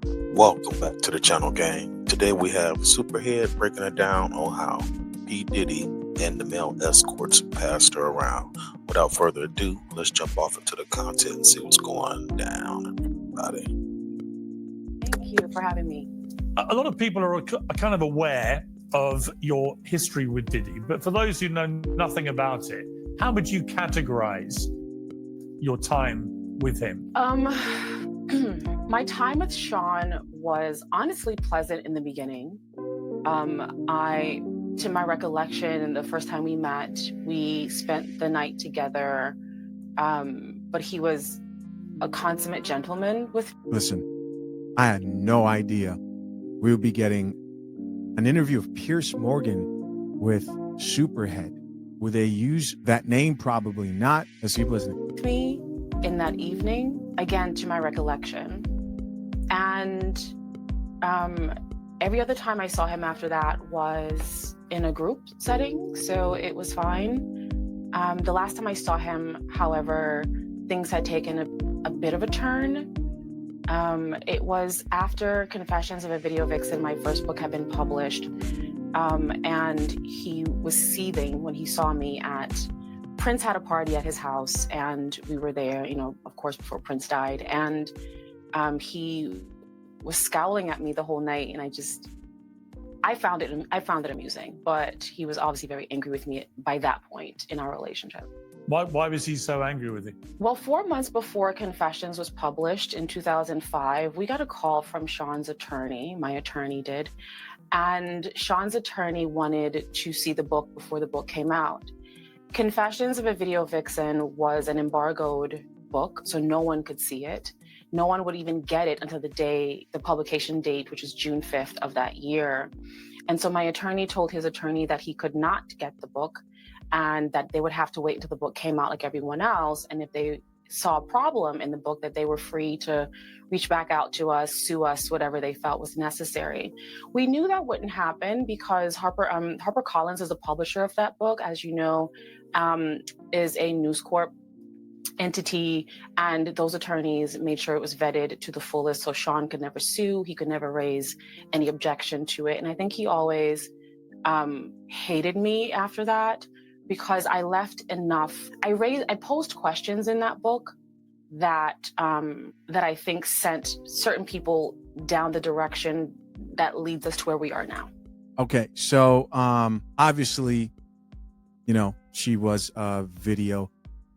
Welcome back to the channel, gang. Today we have Superhead breaking it down on how P. Diddy and the male escorts passed her around. Without further ado, let's jump off into the content and see what's going down, everybody. Thank you for having me. A lot of people are kind of aware of your history with Diddy, but for those who know nothing about it, how would you categorize your time with him? My time with Sean was honestly pleasant in the beginning. To my recollection, the first time we met, we spent the night together, but he was a consummate gentleman with... Listen, I had no idea we would be getting an interview of Pierre Morgan with Superhead. Would they use that name? Probably not. Let's keep listening. Me in that evening, again, to my recollection. And every other time I saw him after that was in a group setting, so it was fine. The last time I saw him, however, things had taken a bit of a turn. It was after Confessions of a Video Vixen, my first book had been published, and he was seething when he saw me at... Prince had a party at his house, and we were there, of course, before Prince died, and he was scowling at me the whole night, and I found it amusing, but he was obviously very angry with me by that point in our relationship. Why was he so angry with you? Well, 4 months before Confessions was published in 2005, we got a call from Sean's attorney, my attorney did, and Sean's attorney wanted to see the book before the book came out. Confessions of a Video Vixen was an embargoed book, so no one could see it. No one would even get it until the publication date, which was June 5th of that year. And so my attorney told his attorney that he could not get the book and that they would have to wait until the book came out like everyone else. And if they saw a problem in the book, that they were free to reach back out to us, sue us, whatever they felt was necessary. We knew that wouldn't happen because HarperCollins is the publisher of that book, as you know, is a News Corp entity, and those attorneys made sure it was vetted to the fullest, so Sean could never sue, he could never raise any objection to it. And I think he always hated me after that because I left enough. I posed questions in that book that I think sent certain people down the direction that leads us to where we are now. Okay, so obviously, she was a video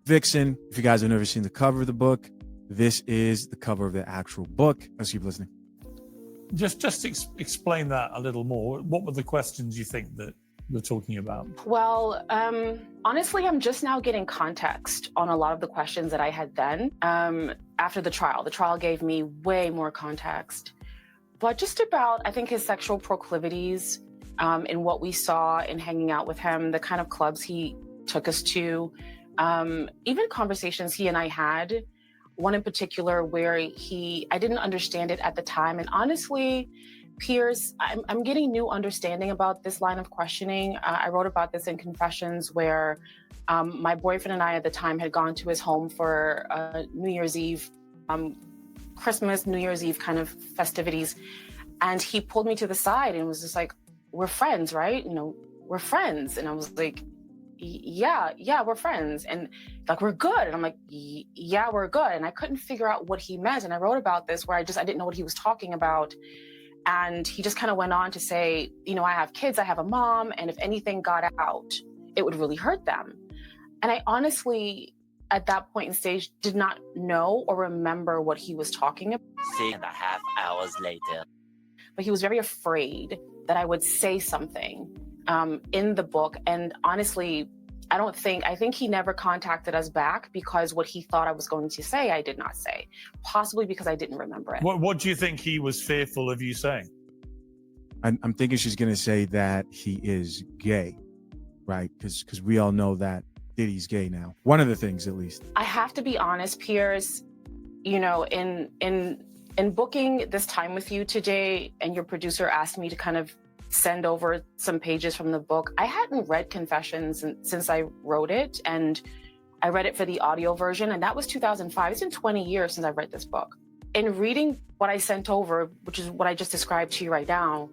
vixen. If you guys have never seen the cover of the book, this is the cover of the actual book. Let's keep listening. Just explain that a little more. What were the questions you think that we're talking about? Well, honestly, I'm just now getting context on a lot of the questions that I had then. After the trial. The trial gave me way more context. But just about, I think, his sexual proclivities, in what we saw in hanging out with him, the kind of clubs he took us to, even conversations he and I had, one in particular where I didn't understand it at the time. And honestly, Piers, I'm getting new understanding about this line of questioning. I wrote about this in Confessions where my boyfriend and I at the time had gone to his home for New Year's Eve, Christmas, New Year's Eve kind of festivities. And he pulled me to the side and was just like, we're friends, right? We're friends. And I was like, yeah, we're friends. And like, we're good. And I'm like, yeah, we're good. And I couldn't figure out what he meant. And I wrote about this where I didn't know what he was talking about. And he just kind of went on to say, I have kids, I have a mom, and if anything got out, it would really hurt them. And I honestly, at that point in stage, did not know or remember what he was talking about. 6.5 hours later. But he was very afraid that I would say something in the book. And honestly, I think he never contacted us back because what he thought I was going to say, I did not say. Possibly because I didn't remember it. What do you think he was fearful of you saying? I'm thinking she's going to say that he is gay, right? Because we all know that Diddy's gay now. One of the things, at least. I have to be honest, Piers, in booking this time with you today, and your producer asked me to kind of send over some pages from the book. I hadn't read Confessions since I wrote it, and I read it for the audio version, and that was 2005. It's been 20 years since I read this book. in reading what I sent over, which is what I just described to you right now,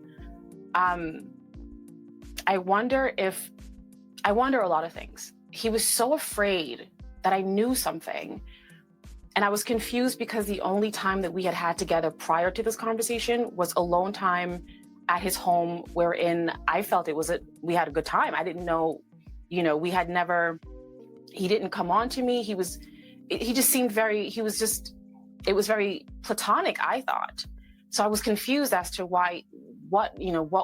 I wonder a lot of things. He was so afraid that I knew something. And I was confused because the only time that we had together prior to this conversation was alone time at his home, wherein I felt we had a good time. I didn't know, he didn't come on to me. It was very platonic, I thought. So I was confused as to what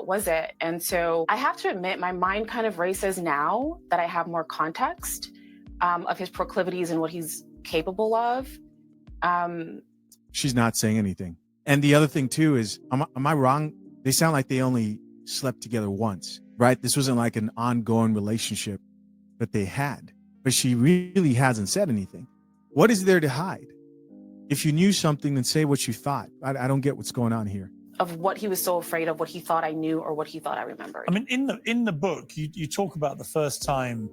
was it? And so I have to admit, my mind kind of races now that I have more context of his proclivities and what he's capable of. She's not saying anything. And the other thing too is, am I wrong? They sound like they only slept together once, right? This wasn't like an ongoing relationship that they had, but she really hasn't said anything. What is there to hide? If you knew something, then say what you thought. I don't get what's going on here. Of what he was so afraid of, what he thought I knew or what he thought I remembered. I mean, in the book, you talk about the first time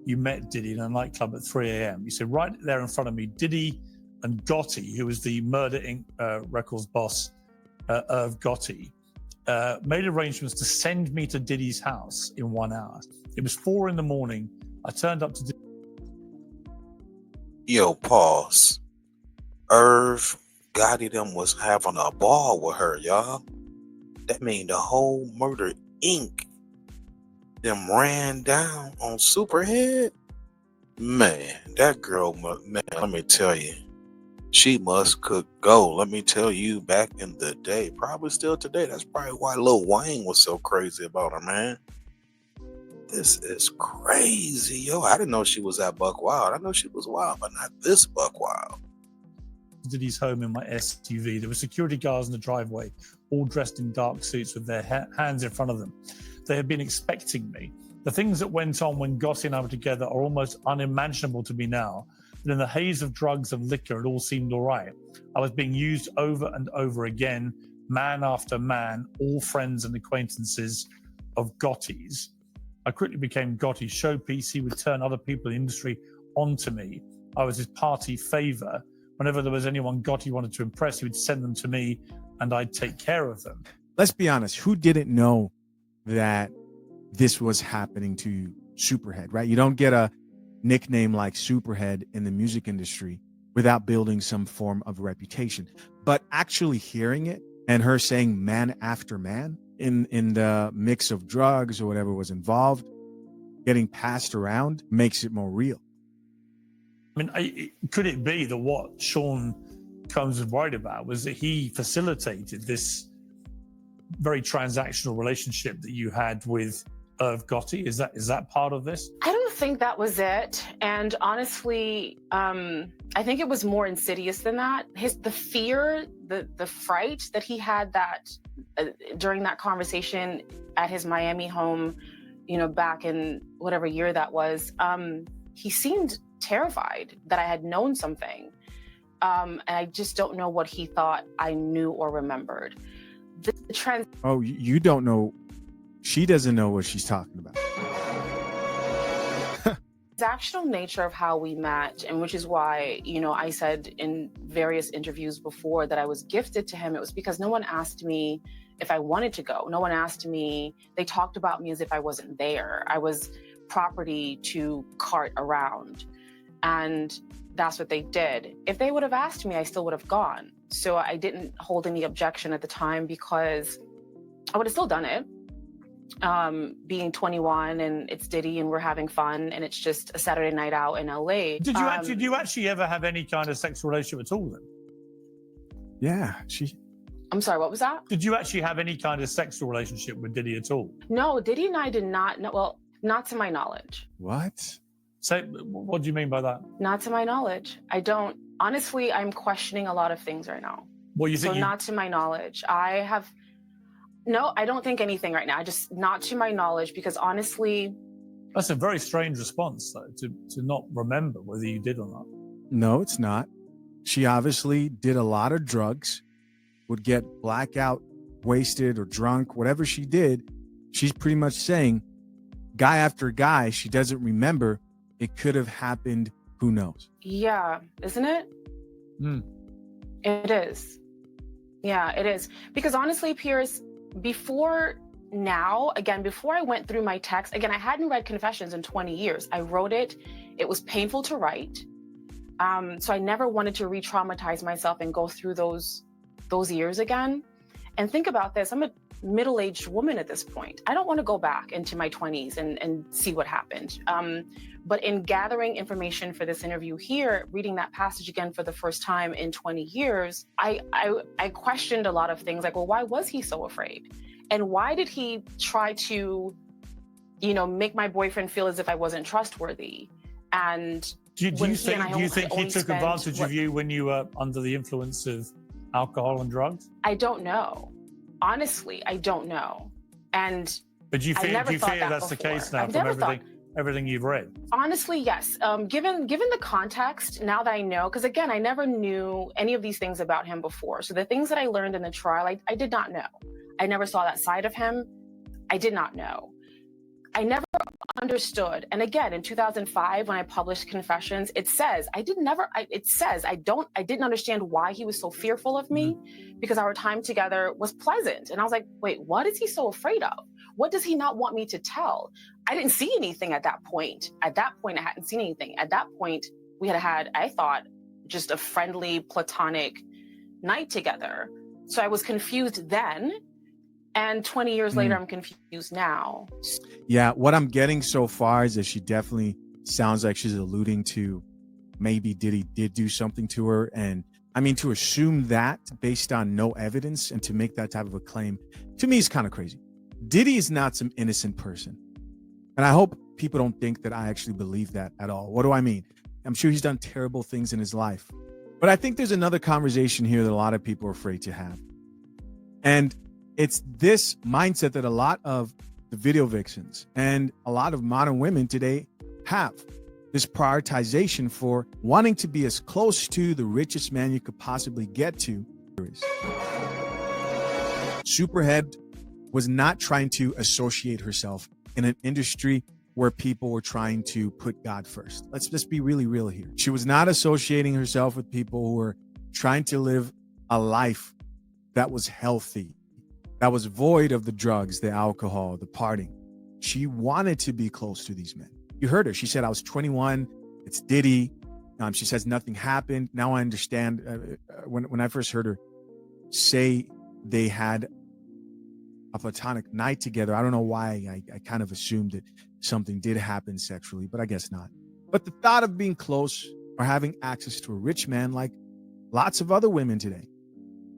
you met Diddy in a nightclub at 3 a.m. You said, right there in front of me, Diddy and Gotti, who was the Murder Inc. Records boss, Irv Gotti, made arrangements to send me to Diddy's house in 1 hour. It was 4 a.m. I turned up to Diddy. Yo, pause. Irv Gotti them was having a ball with her, y'all. That mean the whole Murder Inc. them ran down on Superhead. Man, that girl, let me tell you, she must cook gold. Let me tell you, back in the day, probably still today, that's probably why Lil Wayne was so crazy about her, man. This is crazy, yo. I didn't know she was that buck wild. I know she was wild, but not this buck wild. Diddy's home in my SUV. There were security guards in the driveway, all dressed in dark suits with their hands in front of them. They had been expecting me. The things that went on when Gotti and I were together are almost unimaginable to me now. But in the haze of drugs and liquor, it all seemed all right. I was being used over and over again, man after man, all friends and acquaintances of Gotti's. I quickly became Gotti's showpiece. He would turn other people in the industry onto me. I was his party favor. Whenever there was anyone Gotti wanted to impress, he would send them to me and I'd take care of them. Let's be honest. Who didn't know that this was happening to Superhead, right? You don't get a nickname like Superhead in the music industry without building some form of reputation. But actually hearing it and her saying man after man in the mix of drugs or whatever was involved, getting passed around makes it more real. I mean, could it be that what Sean Combs was worried about was that he facilitated this very transactional relationship that you had with Irv Gotti? Is that part of this? I don't think that was it. And honestly, I think it was more insidious than that. The fear, the fright that he had during that conversation at his Miami home, back in whatever year that was, he seemed terrified that I had known something. And I just don't know what he thought I knew or remembered. Oh, you don't know. She doesn't know what she's talking about. The transactional nature of how we met, and which is why, I said in various interviews before that I was gifted to him. It was because no one asked me if I wanted to go. No one asked me. They talked about me as if I wasn't there. I was property to cart around. And that's what they did. If they would have asked me, I still would have gone. So I didn't hold any objection at the time because I would have still done it. Being 21 and it's Diddy and we're having fun and it's just a Saturday night out in LA. Did you actually ever have any kind of sexual relationship at all then? Yeah, I'm sorry, what was that? Did you actually have any kind of sexual relationship with Diddy at all? No, Diddy and I did not. No, well, not to my knowledge. What? So what do you mean by that? Not to my knowledge. I don't. Honestly, I'm questioning a lot of things right now. Well, you think not to my knowledge. No, I don't think anything right now. Just not to my knowledge, because honestly... That's a very strange response, though, to not remember whether you did or not. No, it's not. She obviously did a lot of drugs, would get blackout, wasted, or drunk, whatever she did. She's pretty much saying, guy after guy, she doesn't remember. It could have happened. Who knows? Yeah, isn't it? It is. Yeah, it is. Because honestly, Pierce, before I went through my text, again, I hadn't read Confessions in 20 years. I wrote it. It was painful to write. So I never wanted to re-traumatize myself and go through those years again. And think about this. I'm a middle-aged woman at this point. I don't want to go back into my 20s and see what happened. But in gathering information for this interview here, reading that passage again for the first time in 20 years, I questioned a lot of things like, well, why was he so afraid? And why did he try to, make my boyfriend feel as if I wasn't trustworthy? And do you think he took advantage of you when you were under the influence of alcohol and drugs? I don't know. Honestly, I don't know. But do you fear that's the case now from everything you've read? Honestly, yes. Given the context, now that I know, because again, I never knew any of these things about him before. So the things that I learned in the trial, I did not know. I never saw that side of him. I did not know. I never understood. And again, in 2005, when I published Confessions, it says I didn't understand why he was so fearful of me, because our time together was pleasant. And I was like, wait, what is he so afraid of? What does he not want me to tell? I didn't see anything at that point. At that point, I hadn't seen anything. At that point, we had, I thought, just a friendly, platonic night together. So I was confused then. And 20 years later, I'm confused now. Yeah, what I'm getting so far is that she definitely sounds like she's alluding to maybe Diddy did do something to her. And I mean, to assume that based on no evidence and to make that type of a claim, to me is kind of crazy. Diddy is not some innocent person. And I hope people don't think that I actually believe that at all. What do I mean? I'm sure he's done terrible things in his life. But I think there's another conversation here that a lot of people are afraid to have. And it's this mindset that a lot of the video vixens and a lot of modern women today have. This prioritization for wanting to be as close to the richest man you could possibly get to. Superhead was not trying to associate herself in an industry where people were trying to put God first. Let's just be really real here. She was not associating herself with people who were trying to live a life that was healthy, that was void of the drugs, the alcohol, the partying. She wanted to be close to these men. You heard her. She said, I was 21. It's Diddy. She says nothing happened. Now I understand. When I first heard her say they had a platonic night together, I don't know why I kind of assumed that something did happen sexually, but I guess not. But the thought of being close or having access to a rich man, like lots of other women today,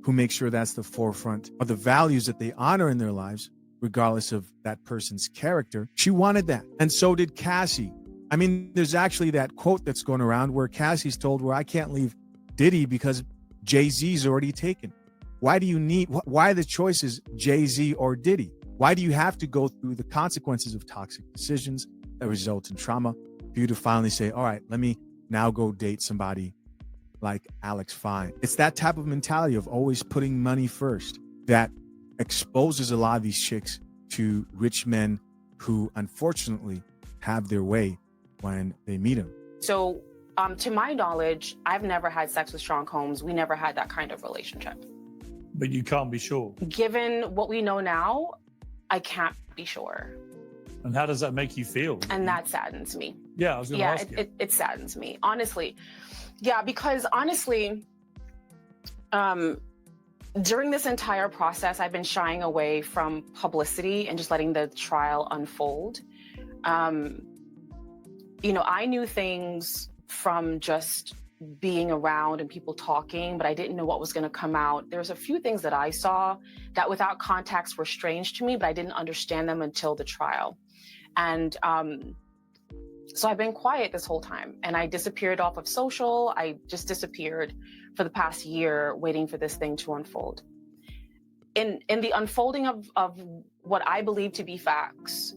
who make sure that's the forefront of the values that they honor in their lives, regardless of that person's character. She wanted that. And so did Cassie. I mean, there's actually that quote that's going around where Cassie's told, I can't leave Diddy because Jay-Z's already taken. Why are the choices Jay-Z or Diddy? Why do you have to go through the consequences of toxic decisions that result in trauma for you to finally say, all right, let me now go date somebody like Alex Fine? It's that type of mentality of always putting money first that exposes a lot of these chicks to rich men who unfortunately have their way when they meet them. So to my knowledge, I've never had sex with Sean Combs. We never had that kind of relationship. But you can't be sure. Given what we know now, I can't be sure. And how does that make you feel? And that saddens me. Yeah, I was going to ask you. It saddens me, honestly. Yeah, because honestly, during this entire process, I've been shying away from publicity and just letting the trial unfold. I knew things from just being around and people talking, but I didn't know what was going to come out. There's a few things that I saw that without context were strange to me, but I didn't understand them until the trial. And so I've been quiet this whole time, and I disappeared off of social. I just disappeared for the past year waiting for this thing to unfold. In the unfolding of what I believe to be facts,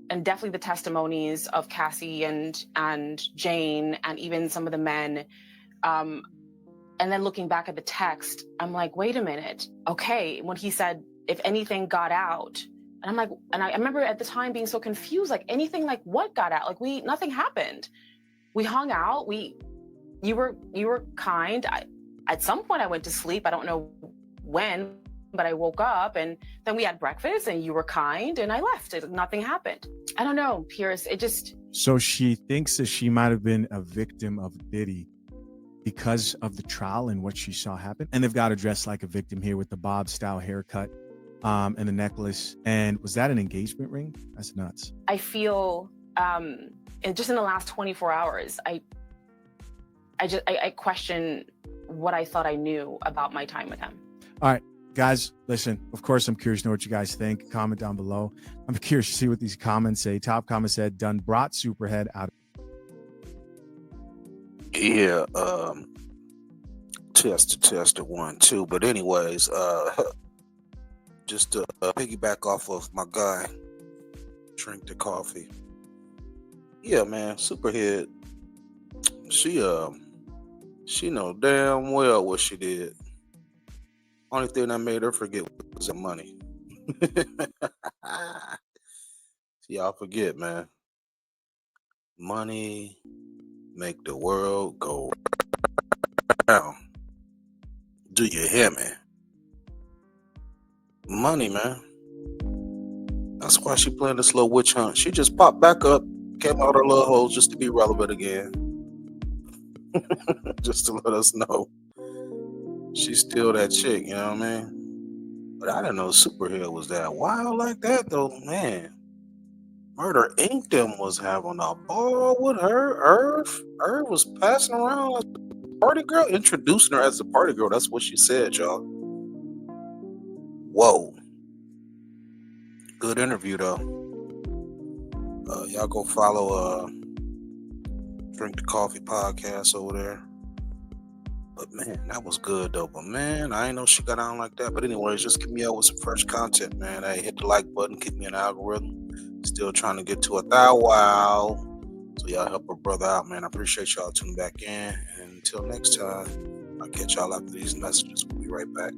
and definitely the testimonies of Cassie and Jane and even some of the men, and then looking back at the text, I'm like, wait a minute. Okay, when he said, if anything got out, and I'm like, and I remember at the time being so confused, like anything, like what got out? Like nothing happened. We hung out. You were kind. at some point I went to sleep. I don't know when, but I woke up and then we had breakfast and you were kind and I left. Nothing happened. I don't know, Pierce. It just... So she thinks that she might have been a victim of Diddy because of the trial and what she saw happen. And they've got her dressed like a victim here with the Bob style haircut and the necklace. And was that an engagement ring? That's nuts. I feel just in the last 24 hours, I question what I thought I knew about my time with him. All right, guys, listen, of course, I'm curious to know what you guys think. Comment down below. I'm curious to see what these comments say. Top comment said, done brought Superhead out. Yeah, test 1, 2. But anyways, just to piggyback off of my guy, drink the coffee. Yeah, man, Superhead, she know damn well what she did. Only thing that made her forget was the money. See, y'all forget, man. Money make the world go round. Do you hear me? Money, man. That's why she playing this little witch hunt. She just popped back up, came out her little hole just to be relevant again. Just to let us know she's still that chick, you know what I mean? But I didn't know Superhead was that wild like that, though, man. Murder Inc. them was having a ball with her. Irv was passing around as a party girl, introducing her as a party girl. That's what she said, y'all. Whoa. Good interview, though. Y'all go follow Drink the Coffee podcast over there. But man, that was good though. But man, I ain't know she got on like that. But anyways, just keep me up with some fresh content, man. Hey, hit the like button, keep me in the algorithm. Still trying to get to 1,000. So y'all help a brother out, man. I appreciate y'all tuning back in. And until next time, I'll catch y'all after these messages. We'll be right back.